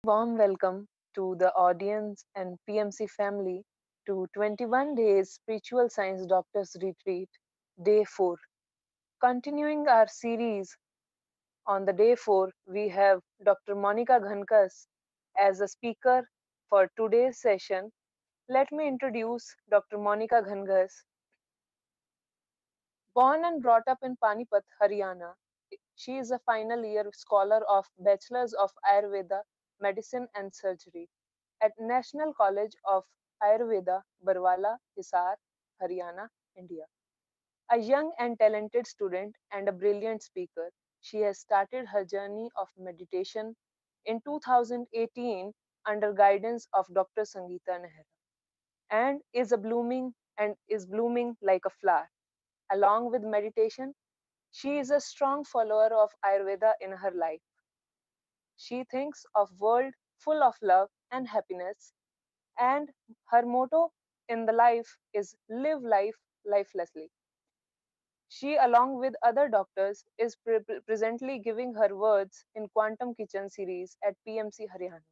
warm welcome to the audience and PMC family to 21 Days Spiritual Science Doctors Retreat, Day 4. Continuing our series on the Day 4, we have Dr. Monika Ghangas as a speaker for today's session. Let me introduce Dr. Monika Ghangas. Born and brought up in Panipat, Haryana, she is a final year scholar of Bachelor's of Ayurveda, Medicine and Surgery at National College of Ayurveda, Barwala, Hisar, Haryana, India. A young and talented student and a brilliant speaker, she has started her journey of meditation in 2018 under guidance of Dr. Sangeeta Nehra and is blooming like a flower. Along with meditation, she is a strong follower of Ayurveda in her life. She thinks of world full of love and happiness, and her motto in the life is live life lifelessly. She, along with other doctors, is presently giving her words in Quantum Kitchen series at PMC Haryana.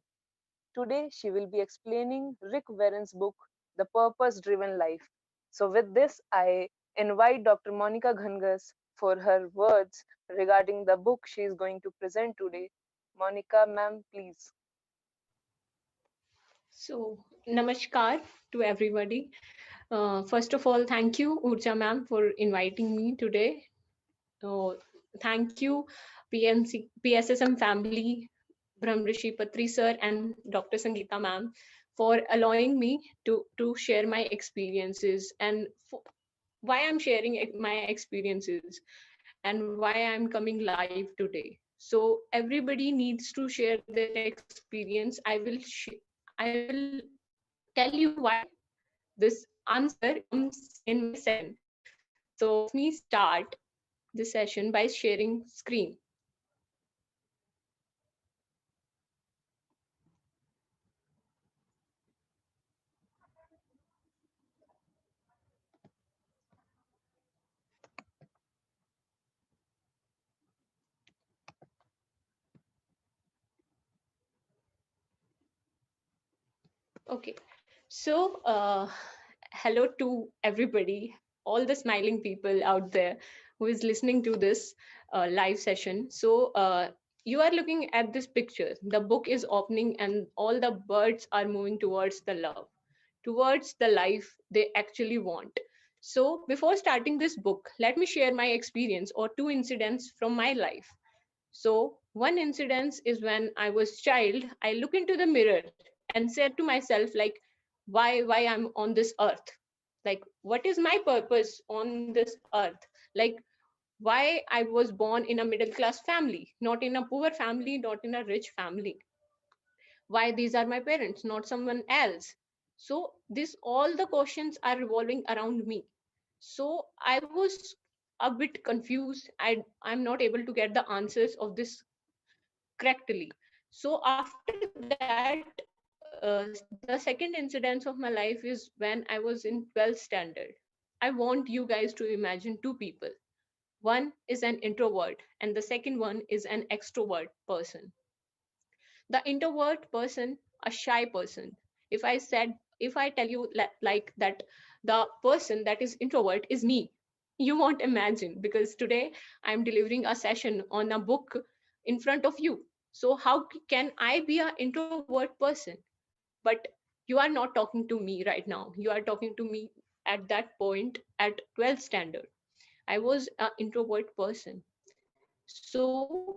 Today, she will be explaining Rick Warren's book, The Purpose Driven Life. So, with this, I invite Dr. Monika Ghangas for her words regarding the book she is going to present today. Monika, ma'am, please. So, namaskar to everybody. First of all, thank you, Urja ma'am, for inviting me today. So, thank you, PSSM family, Brahmrishi Patri sir, and Dr. Sangeeta ma'am for allowing me to share my experiences and why I'm sharing my experiences and why I'm coming live today. So everybody needs to share their experience. I will tell you why this answer comes in my session. So let me start the session by sharing screen. Okay. So hello to everybody, all the smiling people out there who is listening to this live session. So you are looking at this picture. The book is opening and all the birds are moving towards the love, towards the life they actually want. So before starting this book, let me share my experience or two incidents from my life. So one incident is when I was child, I look into the mirror and said to myself like, why I'm on this earth? Like, what is my purpose on this earth? Like, why I was born in a middle class family, not in a poor family, not in a rich family? Why these are my parents, not someone else? So this all the questions are revolving around me. So I was a bit confused. I'm not able to get the answers of this correctly. So after that, the second incident of my life is when I was in 12th standard. I want you guys to imagine two people. One is an introvert and the second one is an extrovert person. The introvert person, a shy person. If I tell you like that the person that is introvert is me, you won't imagine, because today I'm delivering a session on a book in front of you. So how can I be an introvert person? But you are not talking to me right now, you are talking to me at that point at 12th standard. I was an introvert person. So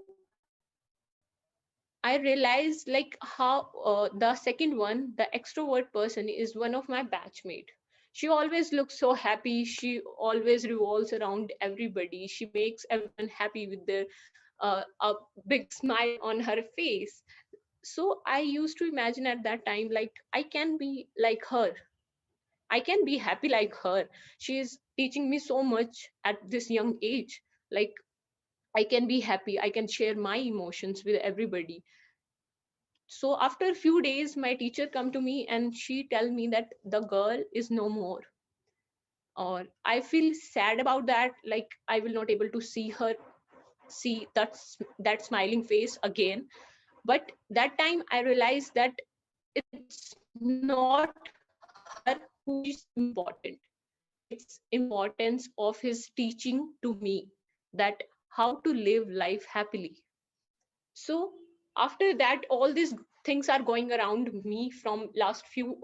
I realized like how the second one, the extrovert person, is one of my batchmate. She always looks so happy. She always revolves around everybody. She makes everyone happy with their a big smile on her face. So I used to imagine at that time like I can be like her. I can be happy like her. She is teaching me so much at this young age. Like I can be happy. I can share my emotions with everybody. So after a few days my teacher come to me and she tell me that the girl is no more. Or I feel sad about that, like I will not able to see her, see that smiling face again. But that time I realized that it's not her who is important, it's importance of his teaching to me that how to live life happily. So after that, all these things are going around me from last few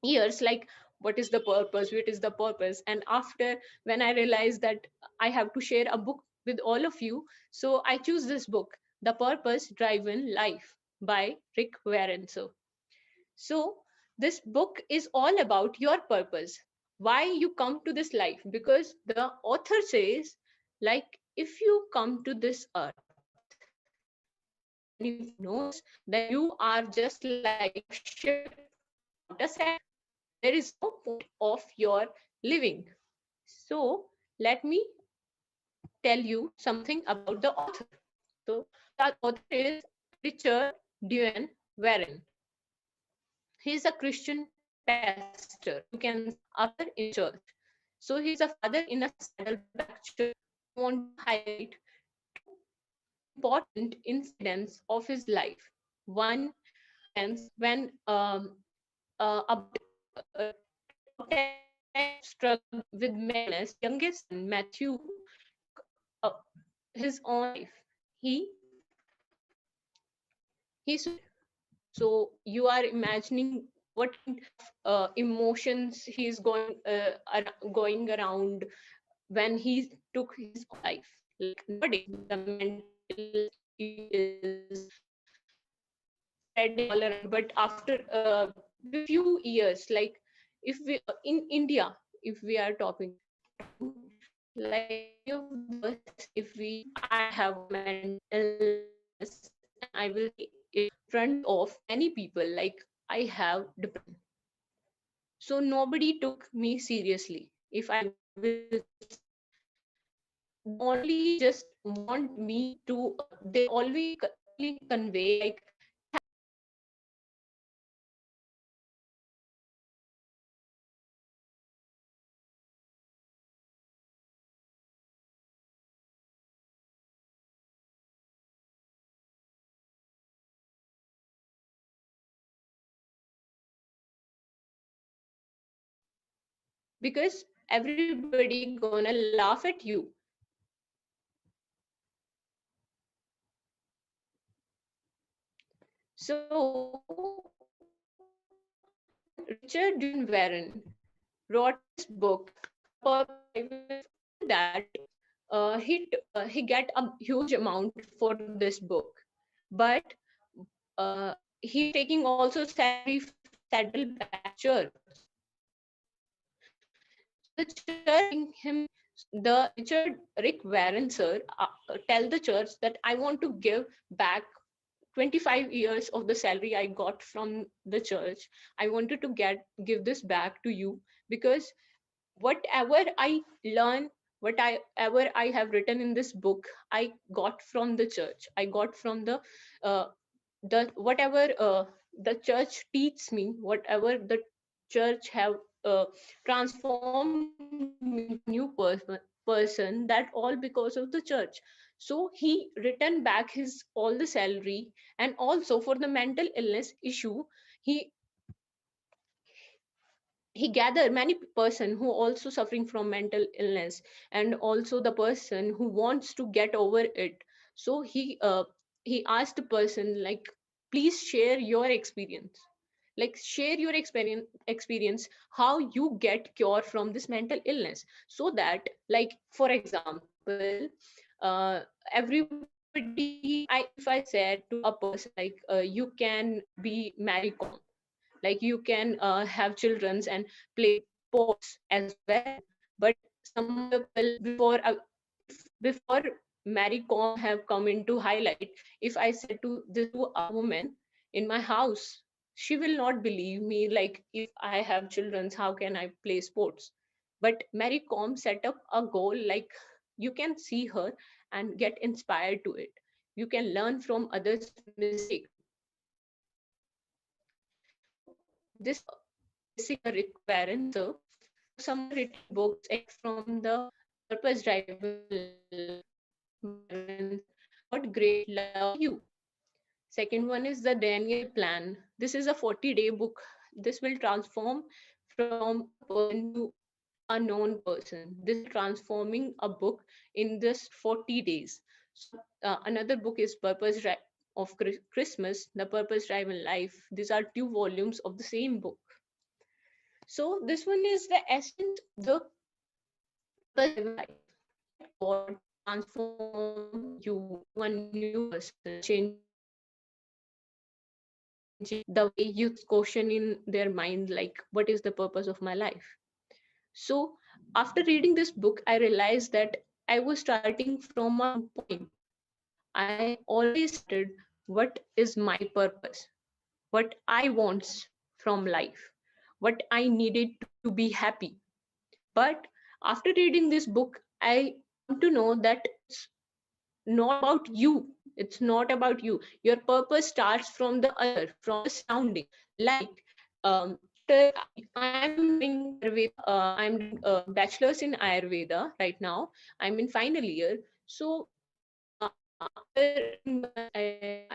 years, like what is the purpose, what is the purpose. And after, when I realized that I have to share a book with all of you, so I choose this book, The Purpose Driven Life by Rick Warren. So this book is all about your purpose, why you come to this life. Because the author says, like, if you come to this earth and if you knows, then you are just like a ship without a sail. There is no point of your living. So let me tell you something about the author. So the author is Richard Dewey Warren. He is a Christian pastor, or you can say a father in a church. So he is a father in a Saddleback church. I want to highlight two important incidents of his life. One incident when about 10 years of struggle with mental illness, youngest son Matthew took his own life. He he suicided. So you are imagining what kind of emotions he is going around when he took his own life. Like nowadays, the mental illness issue is spreading all around. But after with few years, like if we in India, if we are talking, like many of us, if we I have a mental illness and I will say it front of many people, like I have depression. So nobody took me seriously if I will say. They only just want me to they only convey like you have to be strong, you have to be because everybody gonna laugh at you. So when Richard Dewey Warren wrote this book, The Purpose Driven Life, after that, he get a huge amount for this book, but he is taking also salary from Saddleback Church. So the church giving him the Richard Rick Warren sir tell the church that I want to give back 25 years of the salary I got from the church. I wanted to get give this back to you because whatever I learn, whatever I have written in this book, I got from the church. I got from uh, the whatever the church teaches me, whatever the church have transformed me into a new person, that all because of the church. So he returned back his all the salary, and also for the mental illness issue, he he gathered many person who also suffering from mental illness, and also the person who wants to get over it. So he asked the person like, please share your experience, like share your experience how you get cure from this mental illness. So that, like for example, everybody I if I said to a person like you can be Mary Com, like you can have childrens and play sports as well. But some people before if before Mary Com have come into highlight, if I said to this to a woman in my house, she will not believe me, like if I have childrens how can I play sports. But Mary Com set up a goal, like you can see her and get inspired to it, you can learn from others mistake. So this basically Rick Warren sir wrote some of the written books except from the Purpose Driven Life by Rick Warren sir, what great love you. Second one is the Daniel Plan. This is a 40-day book. This will transform from a person to a known person. This is transforming a book in just 40 days. So another book is of Christmas, The Purpose Driven Life. These are two volumes of the same book. So this one is the essence of the purpose driven life. Let God transform you into a new person, changing your mindset, changing the way you question in their mind, like, what is the purpose of my life? So, after reading this book, I realized that I was starting from a wrong point. I always started, what is my purpose? What I want from life? What I needed to be happy? But after reading this book, I come to know that it's not about you. It's not about you. Your purpose starts from the other, from the surrounding. Like, I'm doing Ayurveda. I'm doing a bachelor's in Ayurveda right now. I'm in final year. So after reading that, I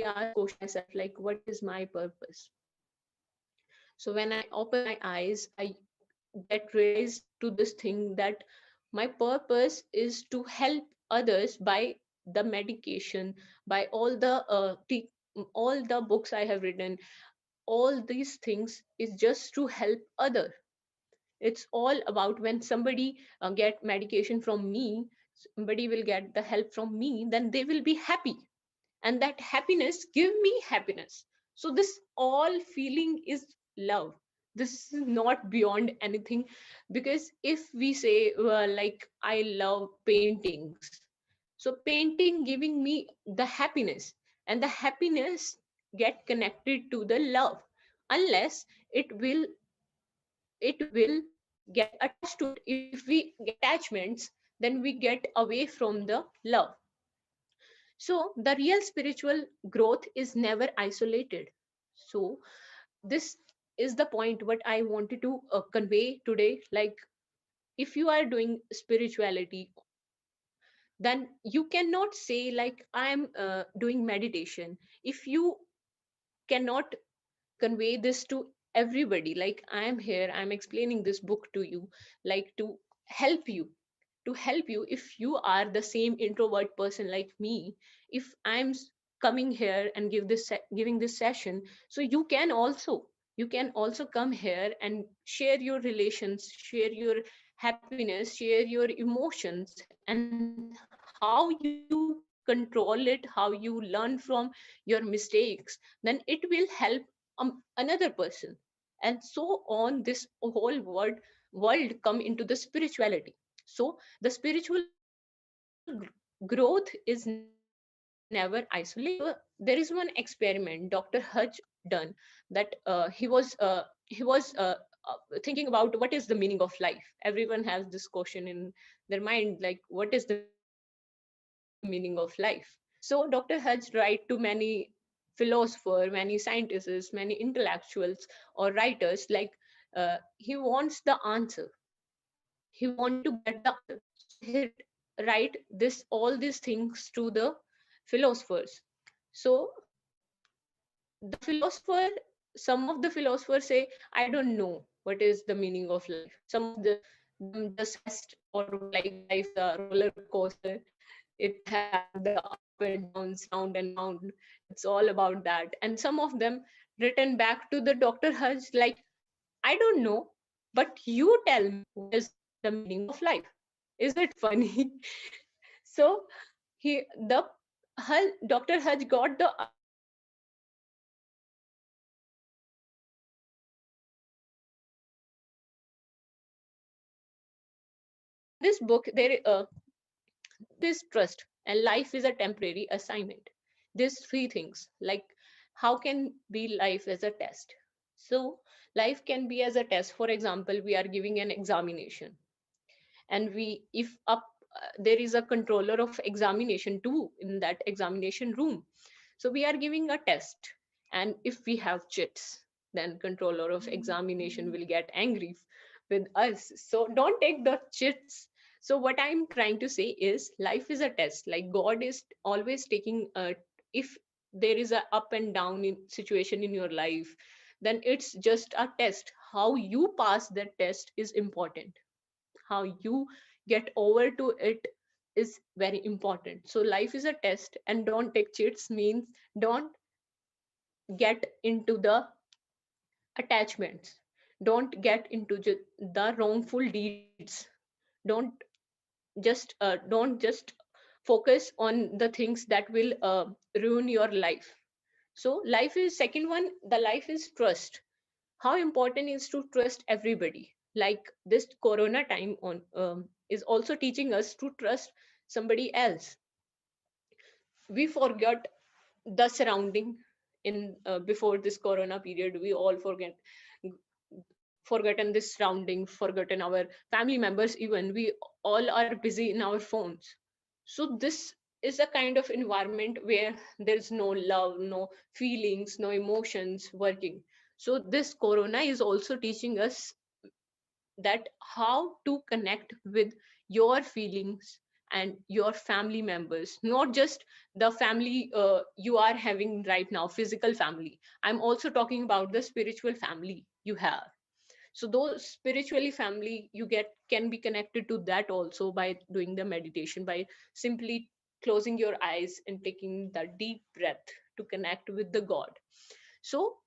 asked question myself, like, what is my purpose? So when I open my eyes, I get realized to this thing that my purpose is to help others by the medication, by all the books I have written. All these things is just to help other. It's all about when somebody get medication from me, somebody will get the help from me, then they will be happy, and that happiness give me happiness. So this all feeling is love. This is not beyond anything. Because if we say, like, I love paintings, so painting giving me the happiness, and the happiness get connected to the love. Unless it will get attached to it. If we get attachments, then we get away from the love. So the real spiritual growth is never isolated. So this is the point what I wanted to convey today. Like, if you are doing spirituality, then you cannot say like, I am doing meditation, if you cannot convey this to everybody. Like, I am here, I'm explaining this book to you, like, help you to help you. If you are the same introvert person like me, if coming here and giving this session, so you can also come here and share your relations, share your happiness, share your emotions, and how you control it, how you learn from your mistakes, then it will help another person. And so on, this whole world come into the spirituality. So the spiritual growth is never isolated. There is one experiment Dr. Hutch done, that he was thinking about what is the meaning of life. Everyone has this question in their mind, like, what is the meaning of life? So Dr. Hutch write to many philosopher, many scientists, many intellectuals or writers, like, he wants the answer. He want to get the answer. So he write this all these things to the philosophers. So the philosopher some of the philosophers say, I don't know what is the meaning of life. Some of them just rest, or like life is a roller coaster. It have the up and downs, round and round. It's all about that. And some of them written back to the Dr. Hutch, like, I don't know, but you tell me, what is the meaning of life? Is it funny? So the Dr. Hutch got the answer from the philosopher, and he wrote this book. So in this book, there is trust, and life is a temporary assignment. There's three things, like, how can be life as a test? So life can be as a test. For example, we are giving an examination, and we if up there is a controller of examination too in that examination room. So we are giving a test, and if we have chits, then controller of examination will get angry with us. So don't take the chits. So what I'm trying to say is, life is a test. Like, God is always taking if there is a up and down in situation in your life, then it's just a test. How you pass that test is important. How you get over to it is very important. So life is a test, and don't take cheats means don't get into the attachments, don't get into the wrongful deeds, don't don't just focus on the things that will ruin your life. So life is second one, the life is trust. How important is to trust everybody? Like this corona time on is also teaching us to trust somebody else. We forgot the surrounding in before this corona period. We all forgotten this surrounding, forgotten our family members, even we all are busy in our phones. So this is a kind of environment where there's no love, no feelings, no emotions working. So this corona is also teaching us that how to connect with your feelings and your family members, not just the family you are having right now, physical family. I'm also talking about the spiritual family you have. So those spiritually family you get can be connected to that also by doing the meditation, by simply closing your eyes and taking the deep breath to connect with the god. So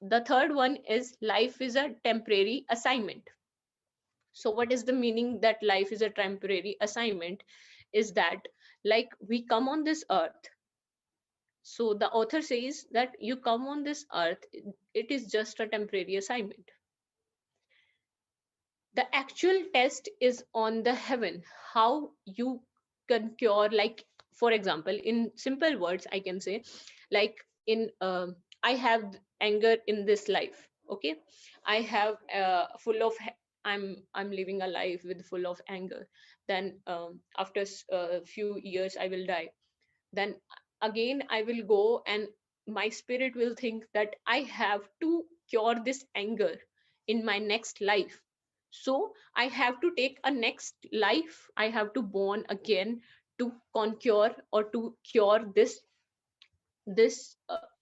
the third one is life is a temporary assignment. So what is the meaning that life is a temporary assignment? Is that like we come on this earth. So the author says that you come on this earth, it is just a temporary assignment. The actual test is on the heaven. How you can cure, like for example, in simple words I can say, like in I have anger in this life, okay. I have full of I'm living a life with full of anger. Then after a few years I will die. Then again I will go, and my spirit will think that I have to cure this anger in my next life. So I have to take a next life, I have to born again to conquer or to cure this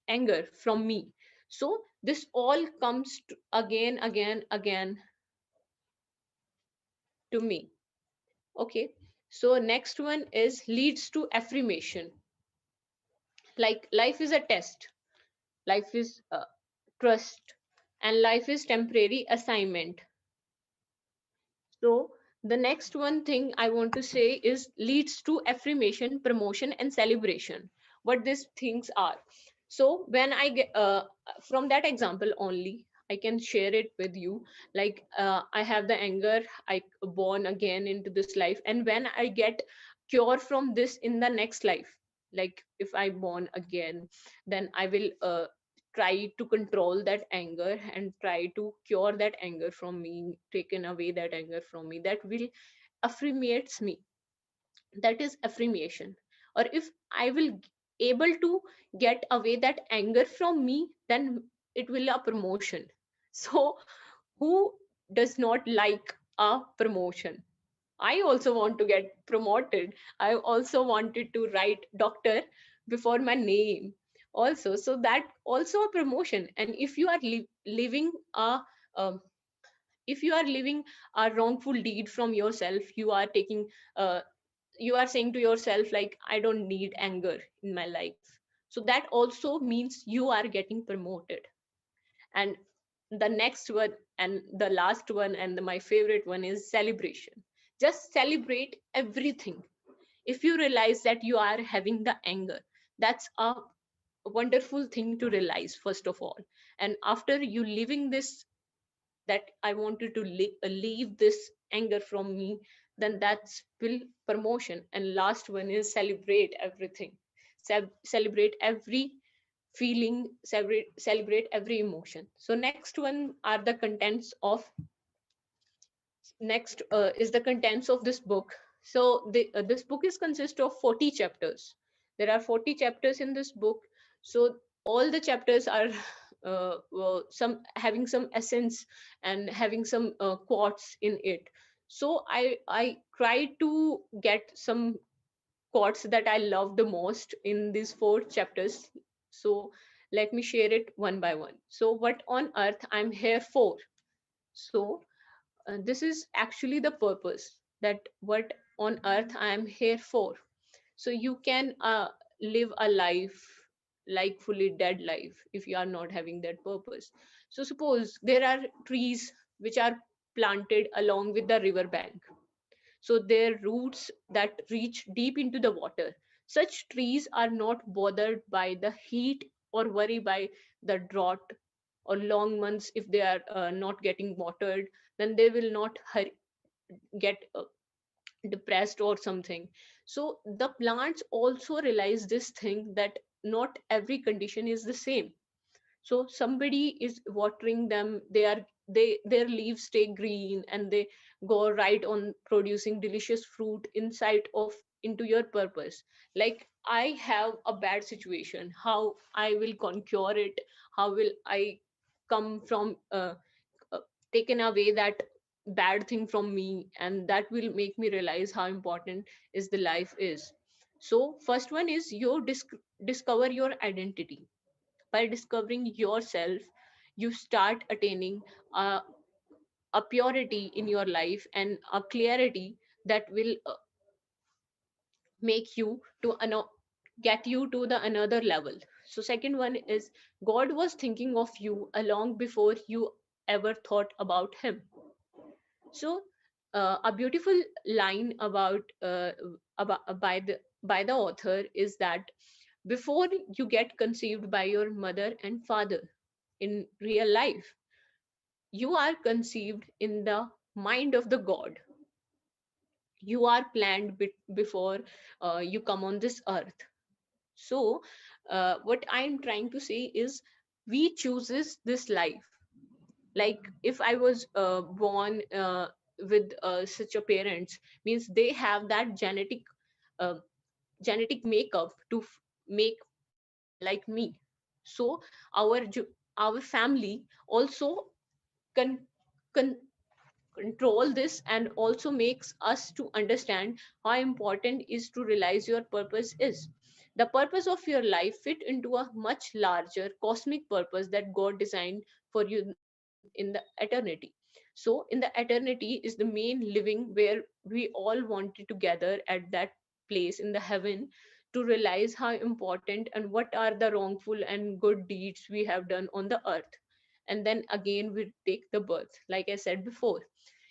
anger from me. So this all comes to again to me. Okay. So next one is leads to affirmation. Like life is a test, life is trust, and life is temporary assignment. So the next one thing I want to say is leads to affirmation, promotion, and celebration. What these things are. So when I get from that example only, I can share it with you. Like I have the anger, I born again into this life, and when I get cure from this in the next life, like if I born again, then I will try to control that anger and try to cure that anger from me, taken away that anger from me, that will affirmates me. That is affirmation. Or if I will able to get away that anger from me, then it will a promotion. So who does not like a promotion? I also want to get promoted. I also wanted to write doctor before my name also. So that also a promotion. And if you are living a um, if you are living a wrongful deed from yourself, you are taking you are saying to yourself like I don't need anger in my life. So that also means you are getting promoted. And the next one and the last one and my favorite one is celebration. Just celebrate everything. If you realize that you are having the anger, that's a wonderful thing to realize first of all. And after you leaving this, that I wanted to leave this anger from me, then that's will promotion. And last one is celebrate everything. Celebrate every feeling, celebrate every emotion. So next one are the contents of next is the contents of this book. So this book is consist of 40 chapters. There are 40 chapters in this book. So all the chapters are well, some having some essence and having some quotes in it. So I try to get some quotes that I love the most in these four chapters. So let me share it one by one. So what on earth I'm here for? So this is actually the purpose, that what on earth I am here for. So you can live a life like fully dead life if you are not having that purpose. So suppose there are trees which are planted along with the river bank, so their roots that reach deep into the water. Such trees are not bothered by the heat or worry by the drought or long months. If they are not getting watered, then they will not get depressed or something. So the plants also realize this thing, that not every condition is the same. So somebody is watering them, they their leaves stay green and they go right on producing delicious fruit inside of into your purpose. Like, I have a bad situation, how I will conquer it, how will I come from uh, taken away that bad thing from me, and that will make me realize how important is the life is. So first one is you discover your identity. By discovering yourself, you start attaining a, a purity in your life and a clarity that will make you to get you to the another level. So second one is God was thinking of you long before you ever thought about him. So a beautiful line about by the author is that before you get conceived by your mother and father in real life, you are conceived in the mind of the God. You are planned before you come on this earth. So what I'm trying to say is, we chooses this life. Like, if I was born with such a parents, means they have that uh, genetic makeup to make person like me. So our family also con- con- control this, and also makes us to understand how important is to realize your purpose is. The purpose of your life fit into a much larger cosmic purpose that God designed for you in the eternity. So in the eternity is the main living, where we all wanted to gather at that place in the heaven to realize how important and what are the wrongful and good deeds we have done on the earth. And then again we take the birth, like I said before.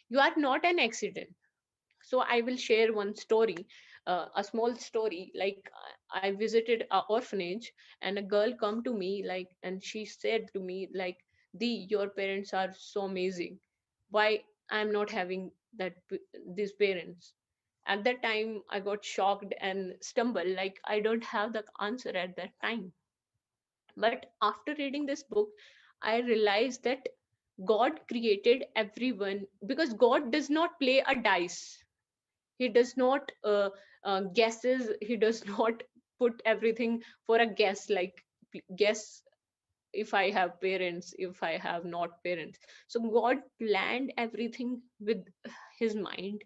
You are not an accident. So I will share one story, a small story. Like, I visited a orphanage, and a girl come to me, like, and she said to me like, "Di, your parents are so amazing. Why I'm not having these parents?" At that time I got shocked and stumbled, like I don't have the answer at that time. But after reading this book, I realized that God created everyone, because God does not play a dice. He does not guesses. He does not put everything for a guess, like guess if I have parents, if I have not parents. So God planned everything with his mind,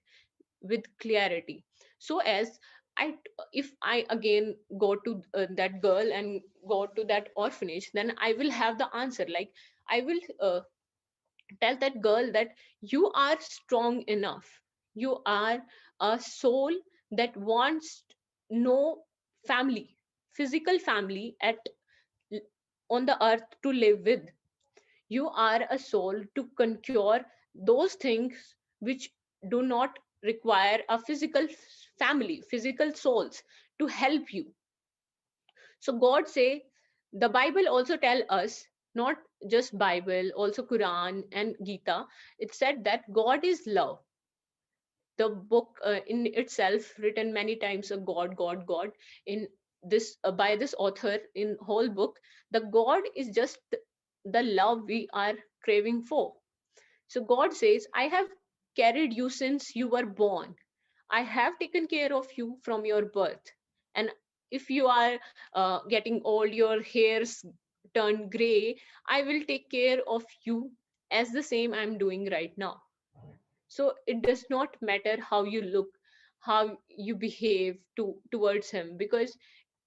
with clarity. So as I, if I again go to that girl and go to that orphanage, then I will have the answer. Like, I will tell that girl that you are strong enough. You are a soul that wants no family, physical family at on the earth to live with. You are a soul to conquer those things which do not require a physical family, physical souls to help you. So God say, the Bible also tell us, not just Bible, also Quran and Gita, it said that God is love. The book in itself written many times, a God, God, God, in this by this author, in whole book, the God is just the love we are craving for. So God says, I have carried you since you were born. I have taken care of you from your birth. And if you are getting old, your hairs turn gray, I will take care of you as the same I'm doing right now. So it does not matter how you look, how you behave towards him, because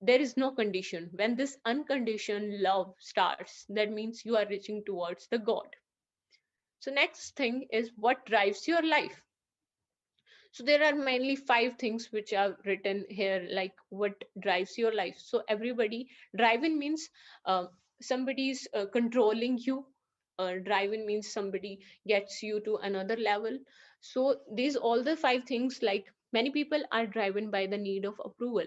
there is no condition. When this unconditioned love starts, that means you are reaching towards the God. So next thing is what drives your life. So there are mainly five things which are written here, like what drives your life. So everybody, driving means uh, somebody's controlling you. Driving means somebody gets you to another level. So these all the five things, like many people are driven by the need of approval.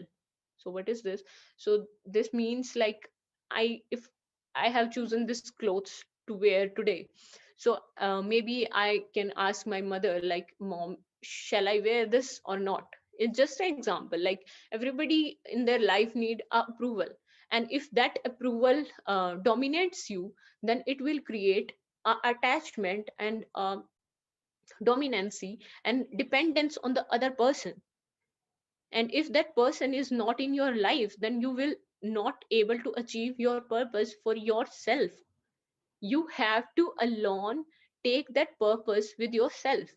So what is this? So this means like, if I have chosen this clothes to wear today, so maybe I can ask my mother, like, mom, shall I wear this or not? It's just an example. Like, everybody in their life need approval, and if that approval dominates you, then it will create attachment and dominancy and dependence on the other person. And if that person is not in your life, then you will not able to achieve your purpose for yourself. You have to alone take that purpose with yourself.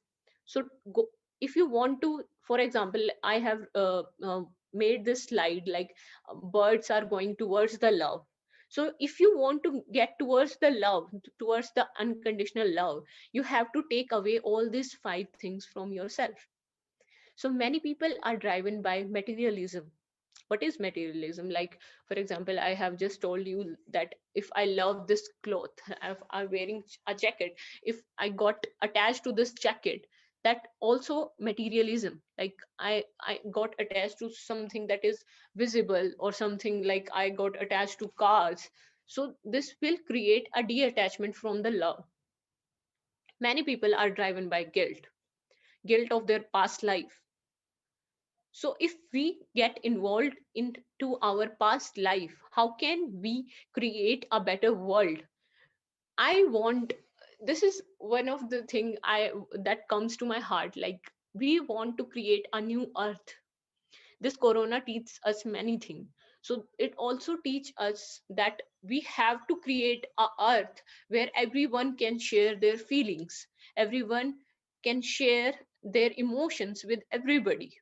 So go, if you want to, for example, I have made this slide, like birds are going towards the love. So if you want to get towards the love, towards the unconditional love, you have to take away all these five things from yourself. So many people are driven by materialism. What is materialism? Like, for example, I have just told you that if I love this cloth, if I'm wearing a jacket, if I got attached to this jacket, that also materialism. Like, I got attached to something that is visible, or something like I got attached to cars. So this will create a detachment from the love. Many people are driven by guilt of their past life. So if we get involved into our past life, how can we create a better world? I want, this is one of the thing I that comes to my heart. Like, we want to create a new earth. This corona teaches us many things. So it also teach us that we have to create a earth where everyone can share their feelings. Everyone can share their emotions with everybody,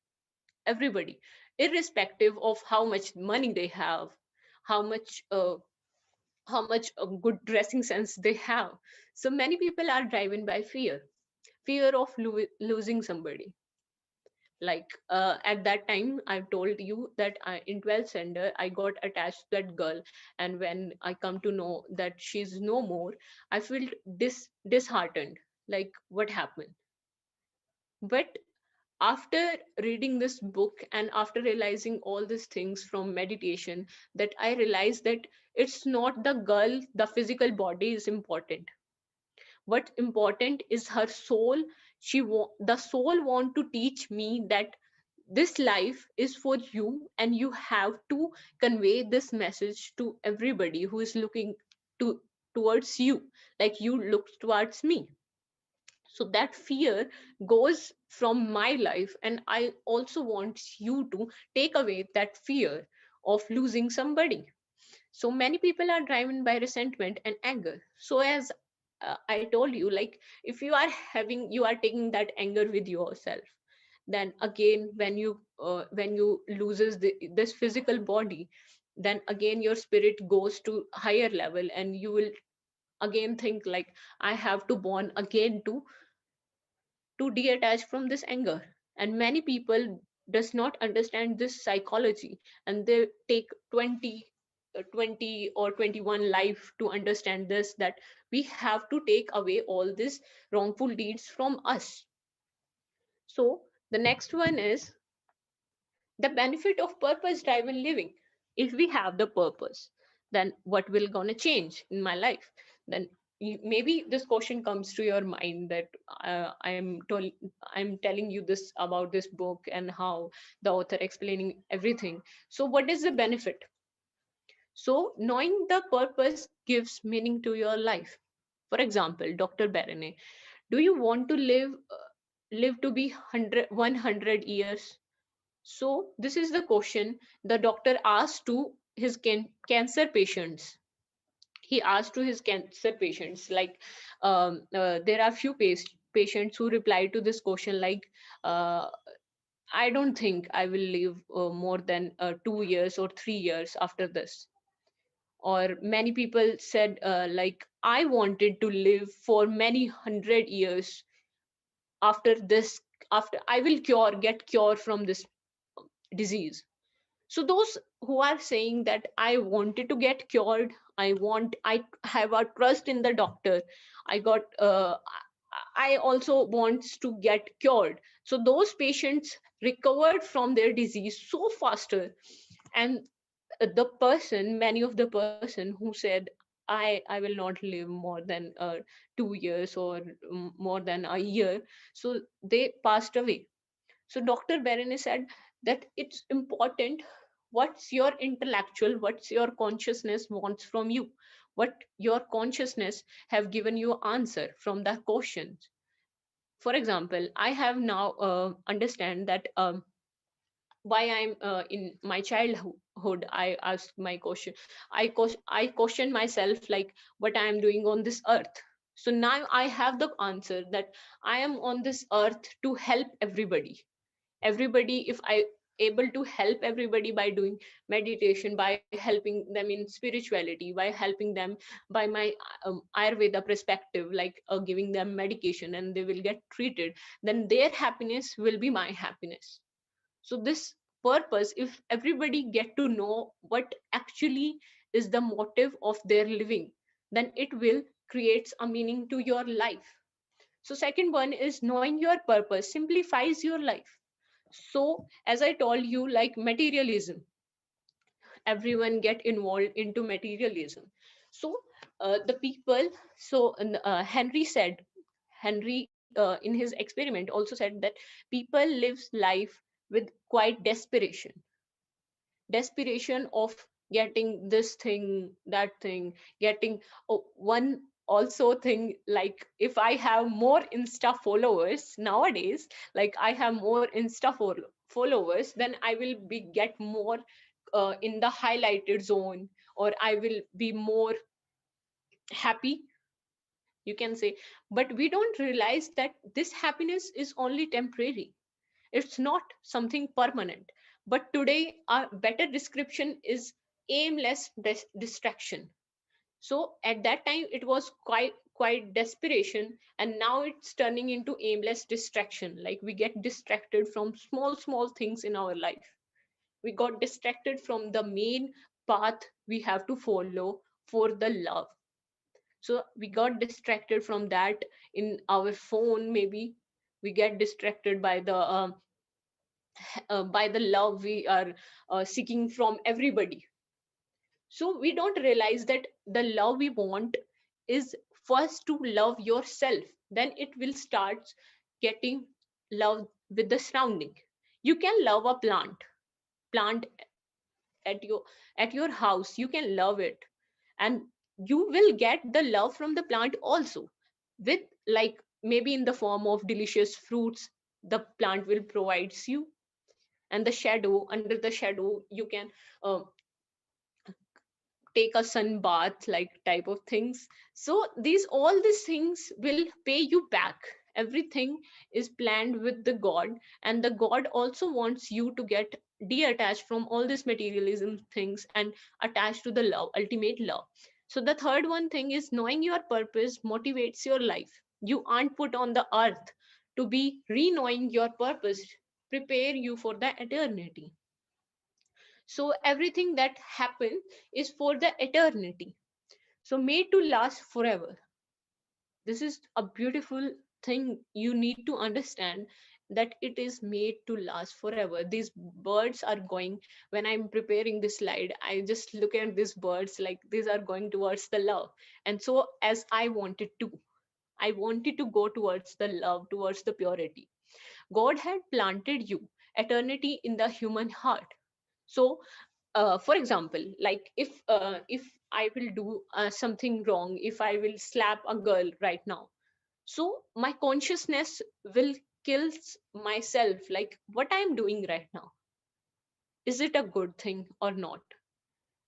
irrespective of how much money they have, how much good dressing sense they have. So many people are driven by fear of losing somebody. Like, at that time I've told you that in 12th standard I got attached to that girl, and when I come to know that she's no more, I felt disheartened. Like, what happened? But after reading this book and after realizing all these things from meditation, that I realized that it's not the girl, the physical body is important. What's important is her soul. The soul want to teach me that this life is for you, and you have to convey this message to everybody who is looking to towards you, like you look towards me. So that fear goes from my life, and I also want you to take away that fear of losing somebody. So many people are driven by resentment and anger. So as I told you, like, if you are taking that anger with yourself, then again when you loses this physical body, then again your spirit goes to higher level, and you will again think like, I have to born again to detach from this anger. And many people does not understand this psychology, and they take 20 or 21 life to understand this, that we have to take away all these wrongful deeds from us. So the next one is the benefit of purpose driven living. If we have the purpose, then what will gonna change in my life? Then maybe this question comes to your mind, that I'm telling you this about this book and how the author explaining everything. So what is the benefit? So knowing the purpose gives meaning to your life. For example, Dr. Barone, do you want to live to be 100 years? So this is the question the doctor asked to his cancer patients. He asked to his cancer patients, like, there are few patients who replied to this question, like, uh, I don't think I will live more than 2 years or 3 years after this. Or many people said, like, I wanted to live for many hundred years after this, after I will get cure from this disease. So those who are saying that I wanted to get cured, I have a trust in the doctor, I got I also wants to get cured. So those patients recovered from their disease so faster. And the person, many of the person who said, I will not live more than 2 years or more than a year, so they passed away. So Dr. Berenice said that it's important what's your intellectual, what's your consciousness wants from you, what your consciousness have given you answer from the questions. For example, I have now understand that why I'm in my childhood I asked my question, I question myself like what I am doing on this earth. So now I have the answer that I am on this earth to help everybody. If I able to help everybody by doing meditation, by helping them in spirituality, by helping them by my ayurveda perspective, like giving them medication and they will get treated, then their happiness will be my happiness. So this purpose, if everybody get to know what actually is the motive of their living, then it will creates a meaning to your life. So second one is knowing your purpose simplifies your life. So as I told you, like materialism, everyone get involved into materialism. So the people, so Henry said, Henry in his experiment also said that people lives life with quite desperation of getting this thing, that thing, getting one also thing, like if I have more insta followers nowadays, like I have more insta followers, then I will be get more in the highlighted zone, or I will be more happy, you can say. But we don't realize that this happiness is only temporary, it's not something permanent. But today our better description is aimless distraction. So at that time it was quite desperation, and now it's turning into aimless distraction. Like we get distracted from small things in our life, we got distracted from the main path we have to follow for the love. So we got distracted from that in our phone, maybe we get distracted by the love we are seeking from everybody. So we don't realize that the love we want is first to love yourself, then it will start getting love with the surrounding. You can love a plant at your house, you can love it, and you will get the love from the plant also, with, like, maybe in the form of delicious fruits the plant will provides you, and the shadow, under the shadow you can uh, take a sun bath, like type of things. So these all these things will pay you back. Everything is planned with the god, and the god also wants you to get detached from all this materialism things and attached to the love, ultimate love. So the third one thing is knowing your purpose motivates your life. You aren't put on the earth to be re-knowing your purpose prepare you for the eternity. So everything that happens is for the eternity, so made to last forever. This is a beautiful thing you need to understand, that it is made to last forever. These birds are going, when I'm preparing this slide, I just look at these birds, like these are going towards the love. And so as I wanted to go towards the love, towards the purity. God had planted you eternity in the human heart. So for example, like if I will do something wrong, if I will slap a girl right now, so my consciousness will kills myself, like what I am doing right now, is it a good thing or not?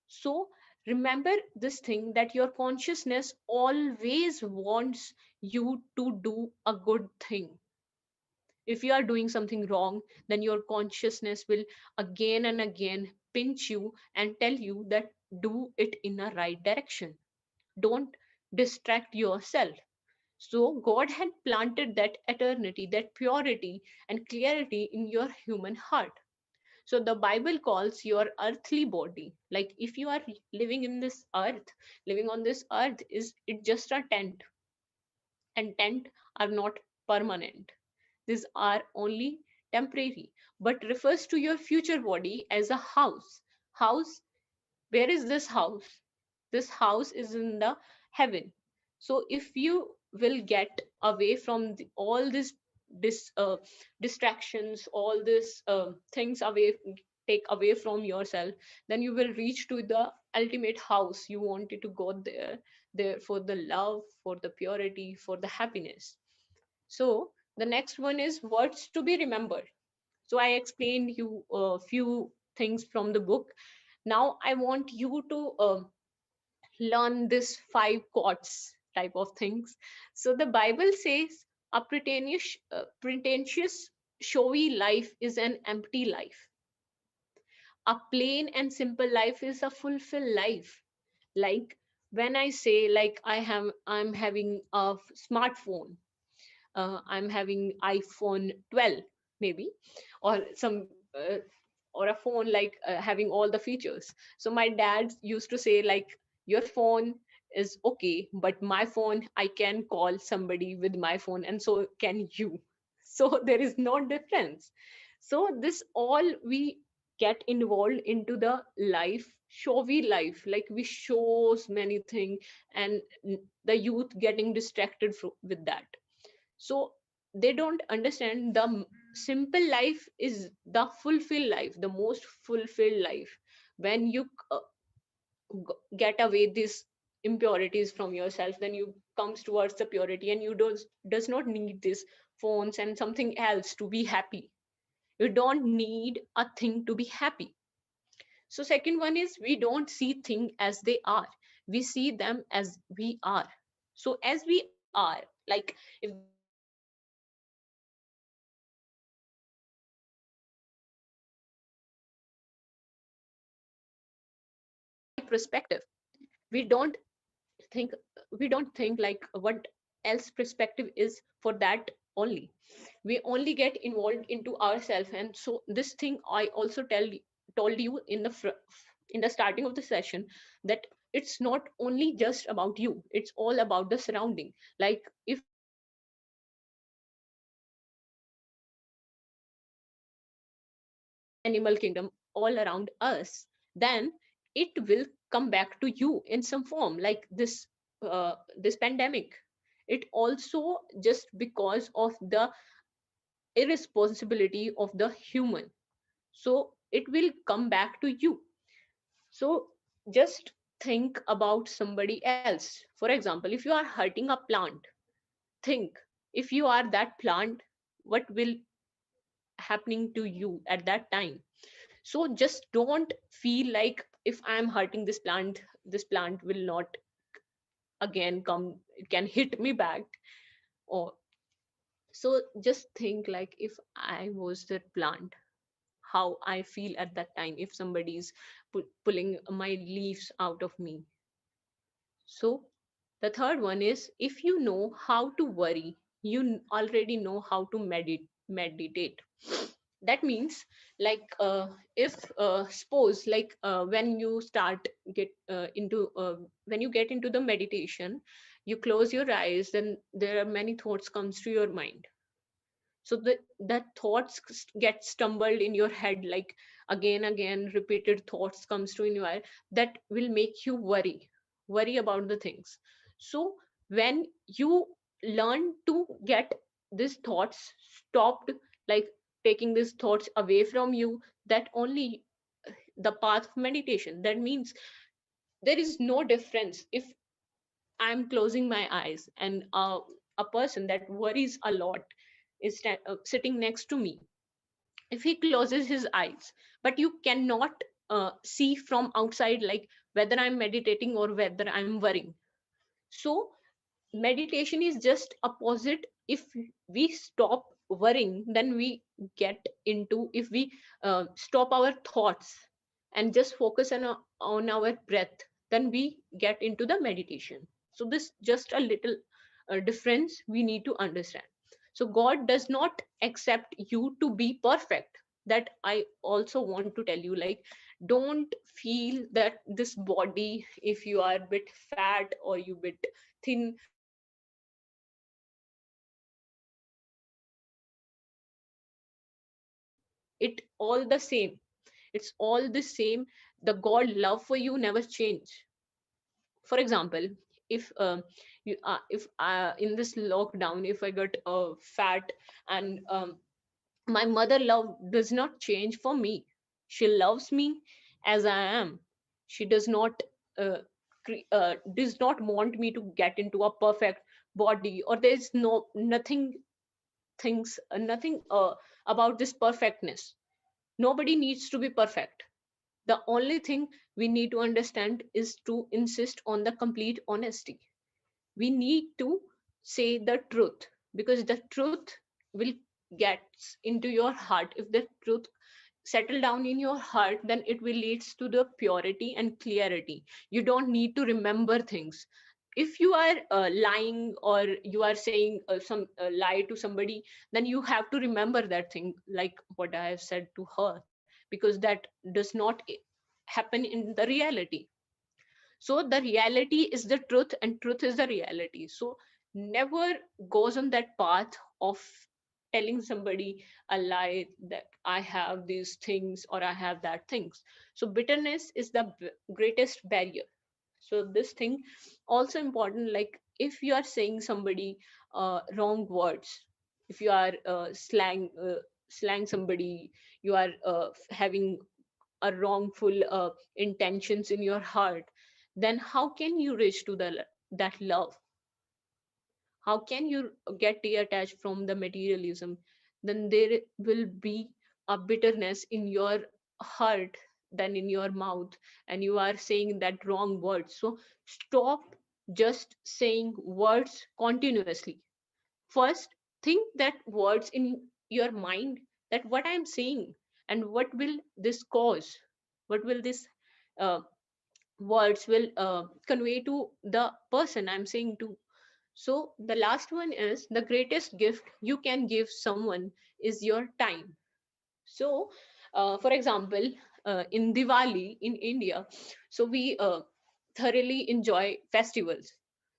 So remember this thing, that your consciousness always wants you to do a good thing. If you are doing something wrong, then your consciousness will again and again pinch you and tell you that do it in a right direction. Don't distract yourself. So God had planted that eternity, that purity and clarity in your human heart. So the Bible calls your earthly body, like if you are living in this earth, living on this earth, is it just a tent? And tent are not permanent. These are only temporary, but refers to your future body as a house. House, where is this house? This house is in the heaven. So if you will get away from all this dis, uh, distractions, all these things away, take away from yourself, then you will reach to the ultimate house you wanted to go there, there for the love, for the purity, for the happiness. So the next one is words to be remembered. So I explained you a few things from the book. Now I want you to learn this five quotes type of things. So the Bible says a pretentious, showy life is an empty life. A plain and simple life is a fulfilled life. Like when I say like I'm having a smartphone, I'm having iPhone 12 maybe, or some or a phone like having all the features. So my dad used to say like your phone is okay, but my phone I can call somebody with my phone, and so can you. So there is no difference. So this all we get involved into the life, showy life, like we shows many things, and the youth getting distracted with that. So they don't understand the simple life is the fulfilled life, the most fulfilled life, when you get away these impurities from yourself, then you comes towards the purity, and you does not need these phones and something else to be happy. You don't need a thing to be happy. So second one is we don't see things as they are, we see them as we are. So as we are, like if there is a person sitting next to me, then we don't think about my perspective. We don't think, we don't think like what else perspective is for that only. We only get involved into ourselves. And so this thing I also told you in the in the starting of the session, that it's not only just about you, it's all about the surrounding. Like if animal kingdom all around us, then it will come back to you in some form, like this pandemic. It also just because of the irresponsibility of the human, so it will come back to you. So just think about somebody else. For example, if you are hurting a plant, think, if you are that plant, what will happening to you at that time? So just don't feel like if I'm hurting this plant will not again come, it can hit me back. Or so just think like if I was that plant, how I feel at that time if somebody's pulling my leaves out of me. So the third one is if you know how to worry, you already know how to meditate. That means like if suppose like when you start get into when you get into the meditation, you close your eyes, then there are many thoughts comes to your mind. So that thoughts get stumbled in your head, like again repeated thoughts comes to in your head, that will make you worry about the things. So when you learn to get these thoughts stopped, like taking these thoughts away from you, that only the path of meditation. That means there is no difference if I'm closing my eyes and a person that worries a lot is sitting next to me. If he closes his eyes, but you cannot see from outside like whether I'm meditating or whether I'm worrying. So meditation is just opposite. If we stop worrying, then we get into, if we stop our thoughts and just focus on our breath, then we get into the meditation. So this just a little difference we need to understand. So God does not accept you to be perfect. That I also want to tell you, like, don't feel that this body, if you are a bit fat or you bit thin, or you are skinny, or you are it all the same. It's all the same. The God love for you never change. For example, if in this lockdown, if I got fat, and my mother love does not change for me. She loves me as I am. She uh, does not want me to get into a perfect body, or there's nothing things nothing about this perfectness. Nobody needs to be perfect. The only thing we need to understand is to insist on the complete honesty. We need to say the truth, because the truth will get into your heart. If the truth settle down in your heart, then it will leads to the purity and clarity. You don't need to remember things. If you are lying, or you are saying some lie to somebody, then you have to remember that thing, like what I have said to her, because that does not happen in the reality. So the reality is the truth, and truth is the reality. So never goes on that path of telling somebody a lie, that I have these things or I have that things. So bitterness is the greatest barrier. So this thing also important, like if you are saying somebody wrong words, if you are slang somebody, you are having a wrongful intentions in your heart, then how can you reach to that love? How can you get detached from the materialism? Then there will be a bitterness in your heart than in your mouth, and you are saying that wrong words. So stop just saying words continuously. First, think that words in your mind, that what I am saying, and what will this cause, what will this uh, words will convey to the person I'm saying to. So the last one is, the greatest gift you can give someone is your time. So for example, in Diwali in India, so we thoroughly enjoy festivals.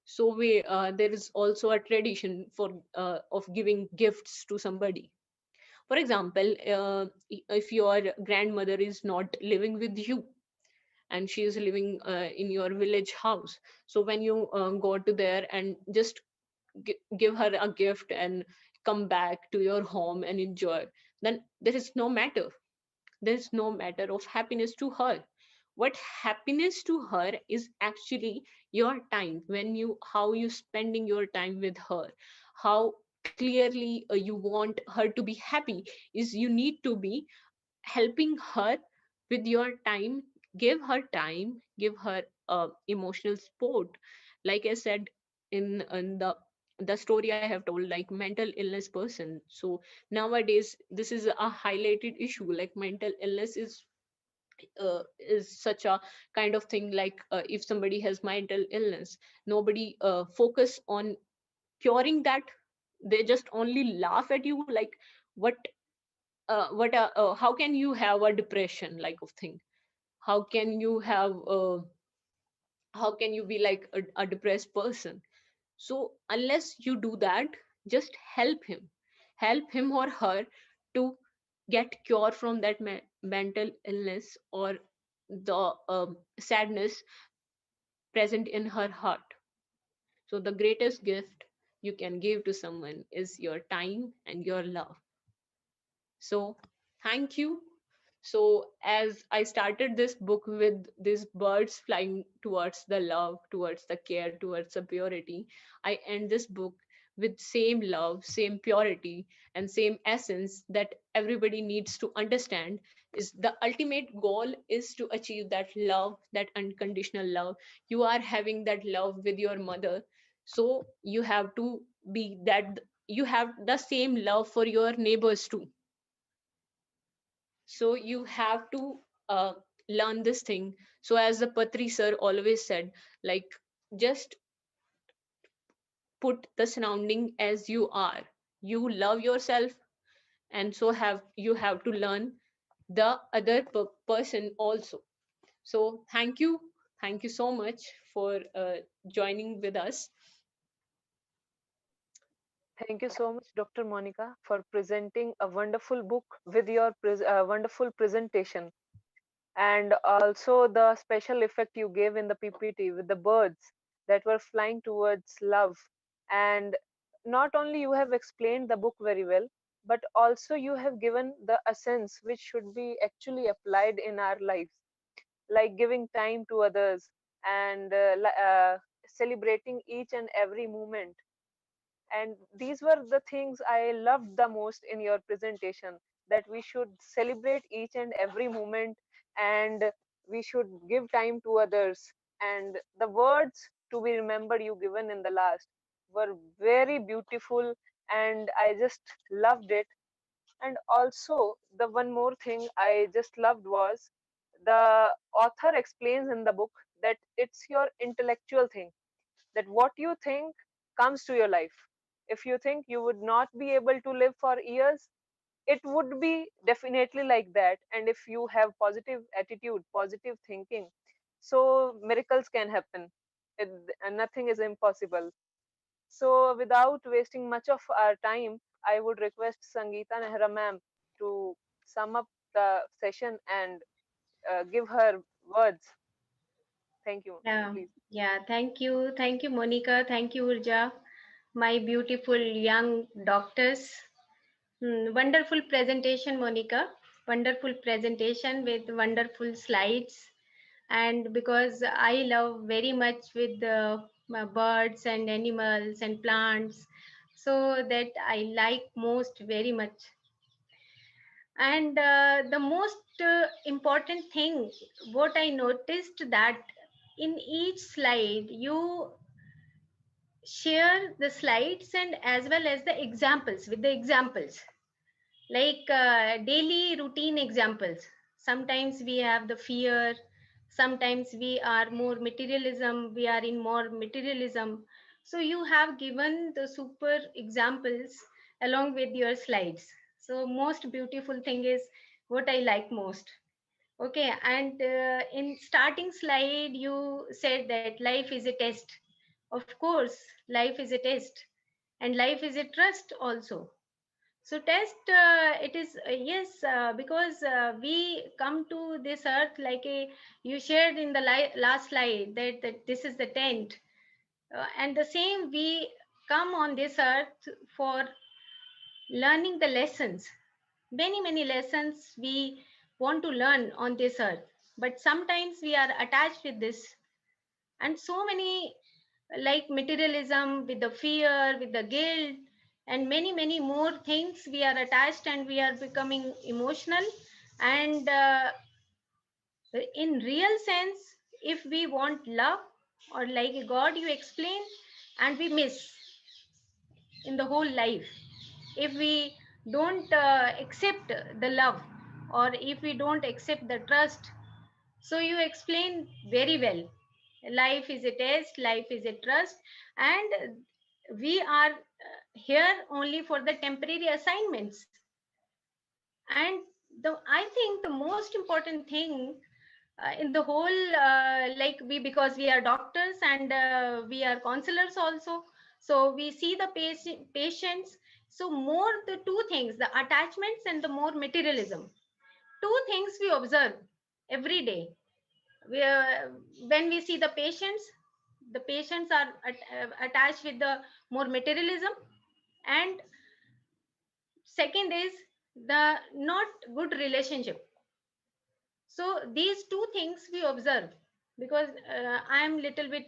So we there is also a tradition for of giving gifts to somebody. For example, if your grandmother is not living with you, and she is living in your village house, so when you go to there and just give her a gift and come back to your home and enjoy, then there is no matter, there's no matter of happiness to her. What happiness to her is actually your time, when you how you spending your time with her, how clearly you want her to be happy, is you need to be helping her with your time. Give her time, give her emotional support. Like I said in the story I have told, like mental illness person. So nowadays this is a highlighted issue, like mental illness is such a kind of thing, like if somebody has mental illness, nobody focus on curing that. They just only laugh at you, like what how can you have a depression like of thing? How can you have how can you be like a depressed person? So unless you do that, just help him or her to get cure from that mental illness, or the sadness present in her heart. So the greatest gift you can give to someone is your time and your love. So thank you. So as I started this book with these birds flying towards the love, towards the care, towards the purity, I end this book with same love, same purity, and same essence that everybody needs to understand, is the ultimate goal is to achieve that love, that unconditional love. You are having that love with your mother, so you have to be that. you have the same love for your neighbors too. So you have to uh, learn this thing. So as the Patri sir always said, like, just put the surrounding as you are. You love yourself, and so have you have to learn the other person also. So thank you so much for joining with us. Thank you so much, Dr. Monica, for presenting a wonderful book with your wonderful presentation, and also the special effect you gave in the PPT with the birds that were flying towards love. And not only you have explained the book very well, but also you have given the essence which should be actually applied in our lives, like giving time to others, and celebrating each and every moment. And these were the things I loved the most in your presentation, that we should celebrate each and every moment, and we should give time to others. And the words to be remembered you given in the last were very beautiful, and I just loved it. And also, the one more thing I just loved was the author explains in the book that it's your intellectual thing, that what you think comes to your life. If you think you would not be able to live for years, it would be definitely like that. And if you have positive attitude, positive thinking, so miracles can happen. it, and nothing is impossible. So without wasting much of our time, I would request Sangeeta Nehra ma'am to sum up the session and give her words. Thank you, Yeah, please. yeah. Thank you, Monica. Thank you, Urja, my beautiful young doctors. Wonderful presentation, Monica. Wonderful presentation with wonderful slides. And because I love very much with the birds and animals and plants, so that I like most very much. And the most important thing, what I noticed that in each slide you share the slides and as well as the examples with the examples, like daily routine examples. Sometimes we have the fear, sometimes we are more materialism, we are in more materialism. So you have given the super examples along with your slides. So most beautiful thing is what I like most. Okay, and in starting slide you said that life is a test. Of course, life is a test, and life is a trust also. So test, it is, yes, because we come to this earth like a, you shared in the last slide that this is the tent, and the same we come on this earth for learning the lessons. Many lessons we want to learn on this earth, but sometimes we are attached with this, and so many, like materialism, with the fear, with the guilt, and many more things we are attached, and we are becoming emotional. And in real sense, if we want love, or like a god you explain, and we miss in the whole life, if we don't accept the love, or if we don't accept the trust. So you explain very well. Life is a test, life is a trust, and we are here only for the temporary assignments. And I think the most important thing in the whole, like we, because we are doctors and we are counselors also, so we see the patients. So more the two things, the attachments and the more materialism, two things we observe every day. we, uh, when we see the patients are attached with the more materialism, and second is the not good relationship. So these two things we observe, because I am little bit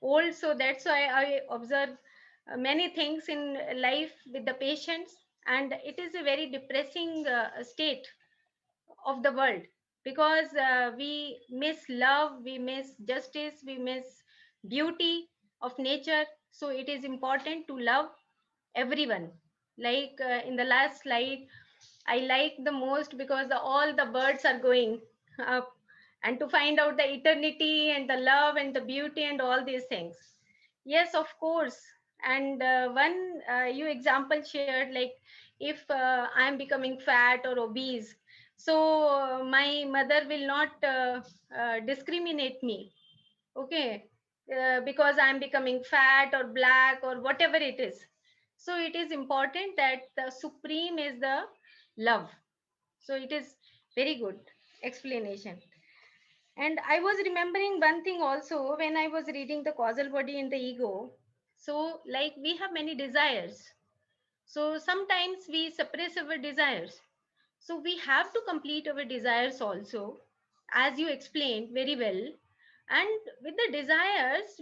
old, so that's why I observe many things in life with the patients. And it is a very depressing state of the world, because we miss love, we miss justice, we miss beauty of nature. So it is important to love everyone. Like in the last slide, I like the most because all the birds are going up, and to find out the eternity and the love and the beauty and all these things. Yes, of course. And one you example shared, like if I am becoming fat or obese, so my mother will not discriminate me, okay, because I'm becoming fat or black or whatever it is. So it is important that the supreme is the love. So it is very good explanation. And I was remembering one thing also when I was reading the causal body and the ego. So like we have many desires, so sometimes we suppress our desires. So we have to complete our desires also, as you explained very well. And with the desires,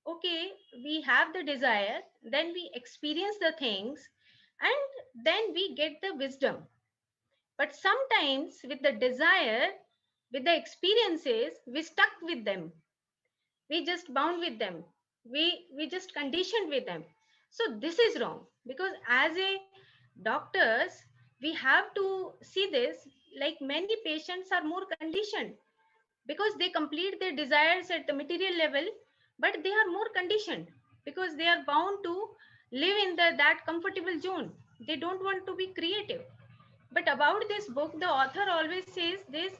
okay, we have the desire, then we experience the things, and then we get the wisdom. But sometimes with the desire, with the experiences, we stuck with them, we just bound with them, we just conditioned with them. So this is wrong, because as a doctors we have to see this, like many patients are more conditioned because they complete their desires at the material level, but they are more conditioned because they are bound to live in that comfortable zone. They don't want to be creative. But about this book, the author always says this: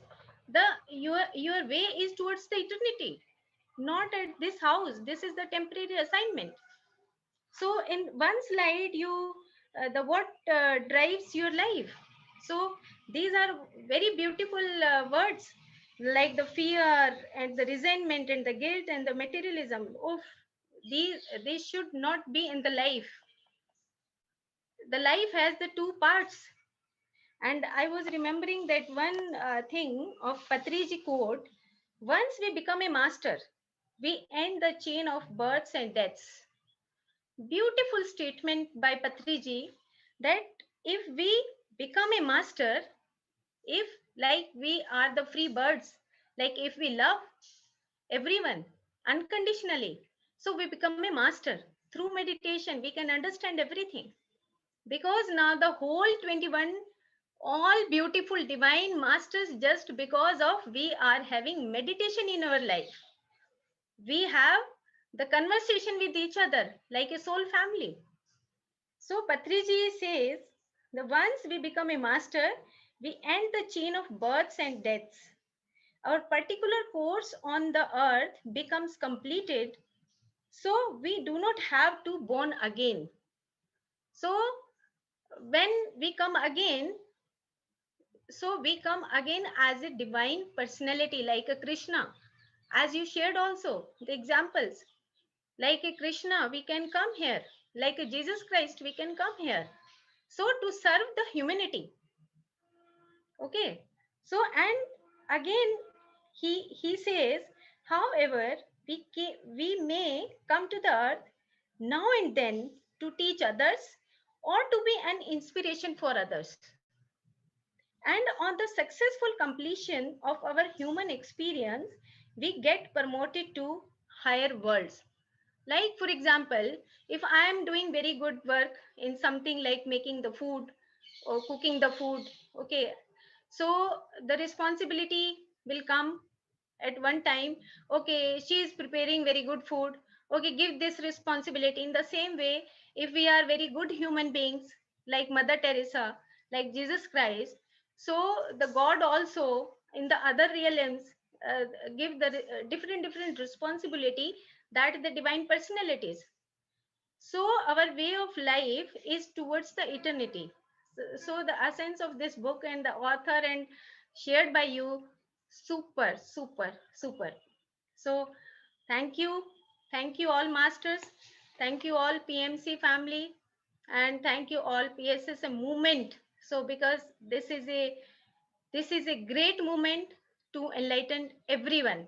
the your way is towards the eternity, not at this house. This is the temporary assignment. So in one slide you the what drives your life. So these are very beautiful words, like the fear and the resentment and the guilt and the materialism. Oh, these should not be in the life. The life has the two parts. And I was remembering that one thing of Patriji quote: once we become a master, we end the chain of births and deaths. Beautiful statement by Patriji, that if we become a master, if like we are the free birds, like if we love everyone unconditionally, so we become a master. Through meditation, we can understand everything, because now the whole 21 all beautiful divine masters, just because of we are having meditation in our life, we have the conversation with each other like a soul family. So Patriji says, the once we become a master, we end the chain of births and deaths. Our particular course on the earth becomes completed, so we do not have to born again. So when we come again, so we come again as a divine personality like a Krishna, as you shared also the examples. Like a Krishna, we can come here. Like a Jesus Christ, we can come here. So to serve the humanity. Okay. So and again he says, however, we may come to the earth now and then to teach others or to be an inspiration for others. And on the successful completion of our human experience, we get promoted to higher worlds. Like, for example, if I am doing very good work in something like making the food or cooking the food, okay, so the responsibility will come at one time. Okay, she is preparing very good food. Okay, give this responsibility. In the same way, if we are very good human beings, like Mother Teresa, like Jesus Christ, so the God also in the other realms uh, give the different responsibility, that the divine personalities. So our way of life is towards the eternity. So the essence of this book and the author and shared by you, super, super, super. So thank you all masters, thank you all PMC family, and thank you all PSSM movement. So because this is a great movement to enlighten everyone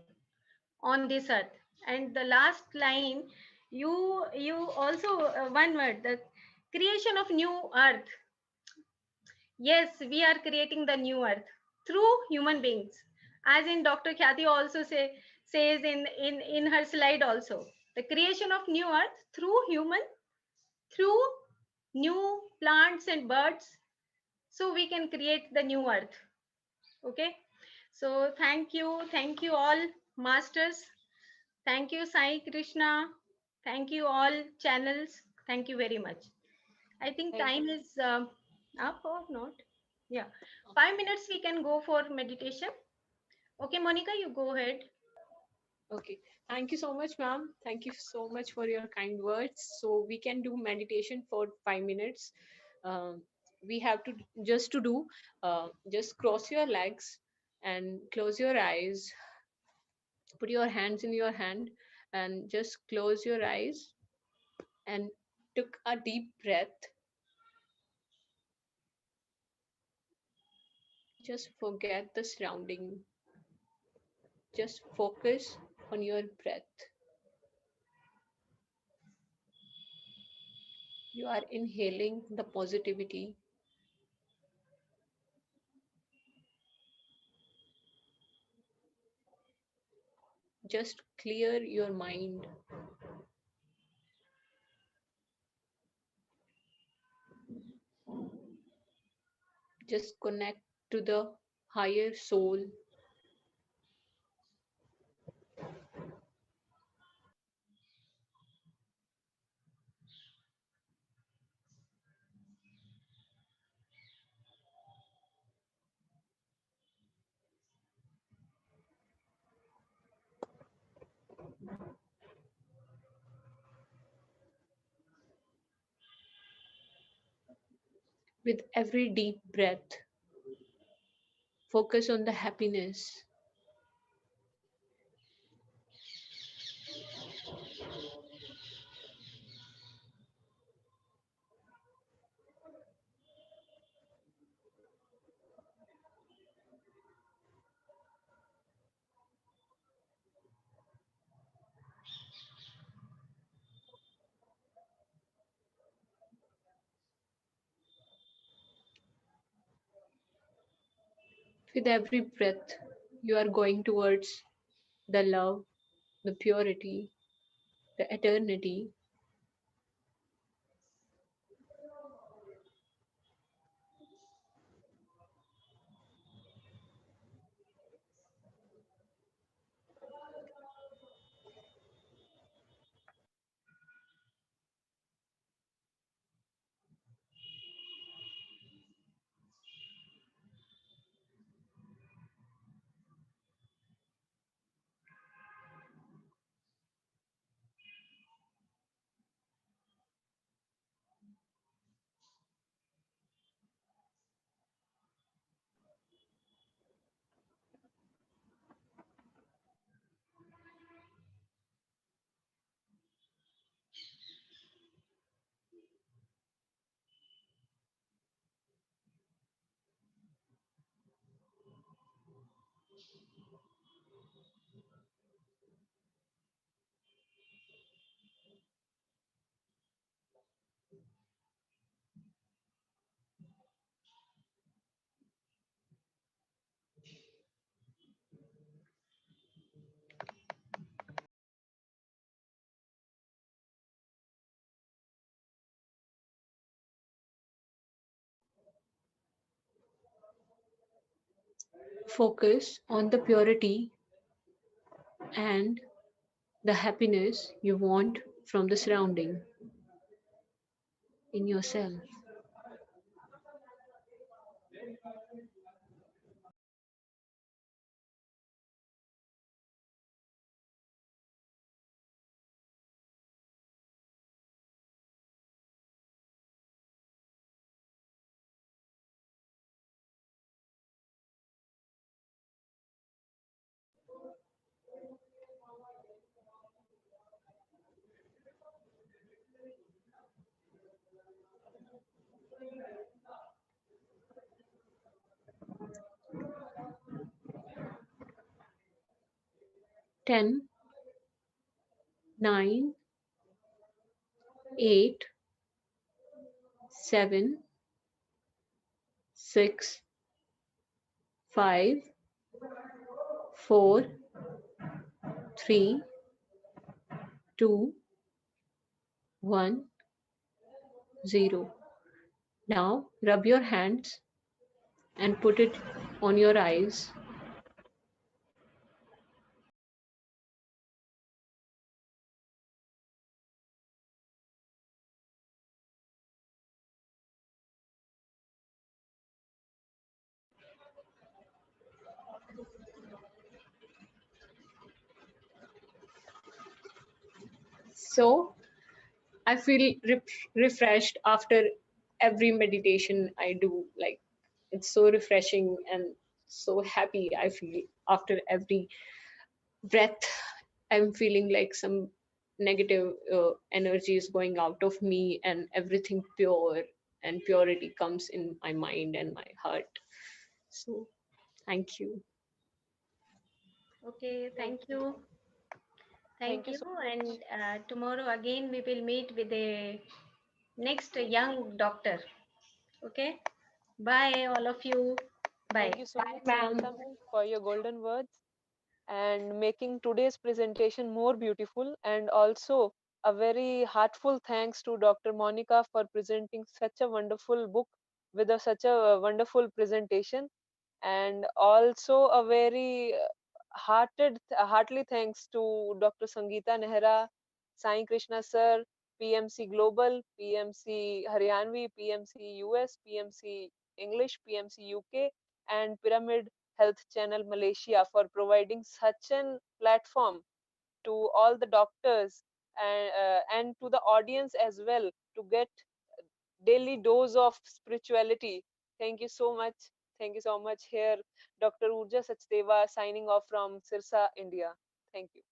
on this earth. And the last line, you also one word, the creation of new earth. Yes, we are creating the new earth through human beings, as in Dr. Khyati also says in her slide also, the creation of new earth through human, through new plants and birds, so we can create the new earth. Okay, so thank you all masters, thank you Sai Krishna, thank you all channels, thank you very much. I think Thank time you. is up or not. Yeah, 5 minutes we can go for meditation. Okay, Monica, you go ahead. Okay. Thank you so much, ma'am. Thank you so much for your kind words. So we can do meditation for 5 minutes. Um, we have to just to do just cross your legs and close your eyes. Put your hands in your hand and just close your eyes and took a deep breath. Just forget the surrounding. Just focus on your breath. You are inhaling the positivity. Just clear your mind. Just connect to the higher soul. With every deep breath, focus on the happiness. With every breath, you are going towards the love, the purity, the eternity. Focus on the purity and the happiness you want from the surrounding in yourself. 10, 9, 8, 7, 6, 5, 4, 3, 2, 1, 0. Now rub your hands and put it on your eyes. So I feel refreshed after every meditation I do. Like, it's so refreshing and so happy I feel after every breath. I'm feeling like some negative energy is going out of me, and everything pure and purity comes in my mind and my heart. So thank you. Okay, Thank thank you. you. Thank Thank you you. so much. And tomorrow again we will meet with the next young doctor. Okay. Bye, all of you. Thank Bye. you so Bye, much, ma'am. Savita ma'am, for your golden words and making today's presentation more beautiful. And also, a very heartful thanks to Dr. Monica for presenting such a wonderful book with such a wonderful presentation. And also, a very heartily thanks to Dr. Sangeeta Nehra, Sai Krishna sir, PMC Global, PMC Haryanvi, PMC US, PMC English, PMC UK, and Pyramid Health Channel Malaysia for providing such an platform to all the doctors and to the audience as well to get daily dose of spirituality. Thank you so much. Thank you so much. Here, Dr. Urja Sachdeva signing off from Sirsa, India. Thank you.